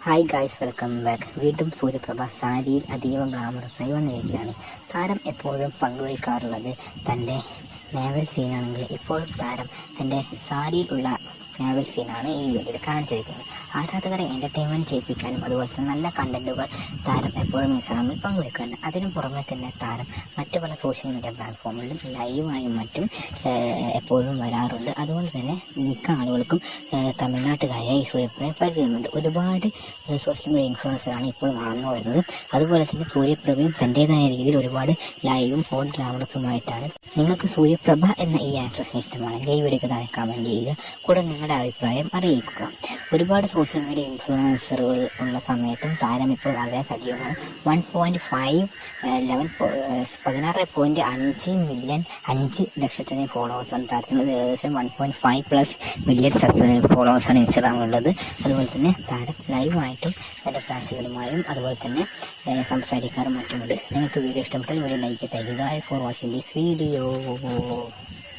Hi guys, welcome back. വീണ്ടും സൂര്യപ്രഭ സാരിയിൽ അതീവ ഗ്ലാമറസായി വന്നിരിക്കുകയാണ്. താരം എപ്പോഴും പങ്കുവയ്ക്കാറുള്ളത് തൻ്റെ നേവൽ സീനാണെങ്കിൽ ഇപ്പോഴും താരം തൻ്റെ സാരിയിലുള്ള നേവൽ സീനാണ് ഈ വീഡിയോയിൽ കാണിച്ചിരിക്കുന്നത്. ആരാധകരെ എൻ്റർടൈൻമെൻറ്റ് ചെയ്യിപ്പിക്കാനും അതുപോലെ തന്നെ നല്ല കണ്ടൻറ്റുകൾ താരം എപ്പോഴും ഇൻസ്റ്റാഗ്രാമിൽ പങ്കുവയ്ക്കാറുണ്ട്. അതിനു പുറമെ തന്നെ താരം മറ്റു പല സോഷ്യൽ മീഡിയ പ്ലാറ്റ്ഫോമിലും ലൈവായും മറ്റും എപ്പോഴും വരാറുണ്ട്. അതുപോലെ തന്നെ മിക്ക ആളുകൾക്കും തമിഴ്നാട്ടുകാരായ ഈ സൂര്യപ്രഭയെ പരിചയമുണ്ട്. ഒരുപാട് സോഷ്യൽ മീഡിയ ഇൻഫ്ലുവൻസറാണ് ഇപ്പോൾ വളർന്നു വരുന്നത്. അതുപോലെ തന്നെ സൂര്യപ്രഭയും തൻ്റേതായ രീതിയിൽ ഒരുപാട് ലൈവും ഹോട്ട് ഗ്ലാമറസുമായിട്ടാണ്. നിങ്ങൾക്ക് സൂര്യപ്രഭ എന്ന ഈ ആക്ട്രസിന് ഇഷ്ടമാണെങ്കിൽ ഈ വീഡിയോക്ക് താഴെ കമൻറ്റ് ചെയ്യുക. കൂടെ നിങ്ങളുടെ അഭിപ്രായം അറിയിക്കുക. ഒരുപാട് സോഷ്യൽ മീഡിയ ഇൻഫ്ലുവൻസറുകൾ ഉള്ള സമയത്തും താരം ഇപ്പോൾ വളരെ സജീവമാണ്. 16.5 മില്യൺ 5 ലക്ഷത്തിന് ഫോളോവേഴ്സാണ് താരത്തിനുള്ളത്. ഏകദേശം 1.5+ മില്യൺ ഫോളോവേഴ്സാണ് ഇൻസ്റ്റാഗ്രാമിലുള്ളത്. അതുപോലെ തന്നെ താരം ലൈവായിട്ടും തൻ്റെ പ്രേക്ഷകരുമായും അതുപോലെ തന്നെ സംസാരിക്കാറും മറ്റുമുണ്ട്. നിങ്ങൾക്ക് വീഡിയോ ഇഷ്ടപ്പെട്ടാൽ വീഡിയോ ലൈക്ക് ചെയ്യുക. For watching this video.